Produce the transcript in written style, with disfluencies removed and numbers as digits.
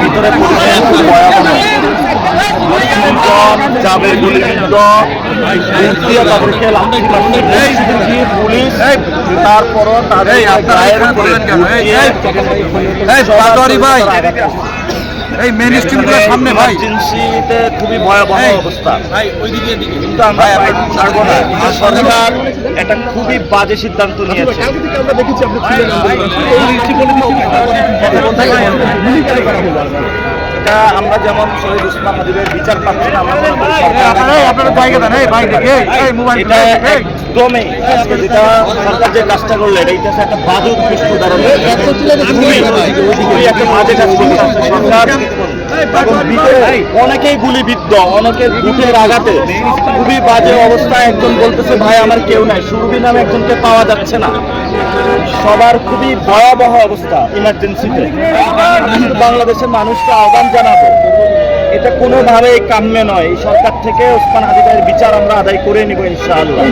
ভিতরে যাবে গুলিবিদ্ধ তাদেরকে পুলিশ, তারপরও তাদের ভাই এই মেন স্ট্রিমগুলোর সামনে ভাই ইমার্জেন্সিতে খুবই ভয়াবহ অবস্থা। কিন্তু আমরা ছাড়বো না। সরকার একটা খুবই বাজে সিদ্ধান্ত নিয়েছে। এটা আমরা যেমন শহীদ ওসমান হাদিদের বিচার পাচ্ছি না, আমরা এটা একদমই যেটা সরকার যে কাজটা করলে এটা একটা বাজে উৎকৃষ্ট উদাহরণ। খুবই একটা বাজে কাজ করছে সরকার। অনেকেই গুলিবিদ্ধ, অনেকের বুটের আঘাতে খুবই বাজে অবস্থা। একজন বলতেছে ভাই আমার কেউ নাই, সুরভি নামে একজনকে পাওয়া যাচ্ছে না। সবার খুবই ভয়াবহ অবস্থা ইমার্জেন্সিতে। বাংলাদেশের মানুষকে আহ্বান জানাবো, এটা কোনোভাবেই কাম্য নয়। এই সরকার থেকে ওসমান হাদি ভাইয়ের বিচার আমরা আদায় করে নিব ইনশাআল্লাহ।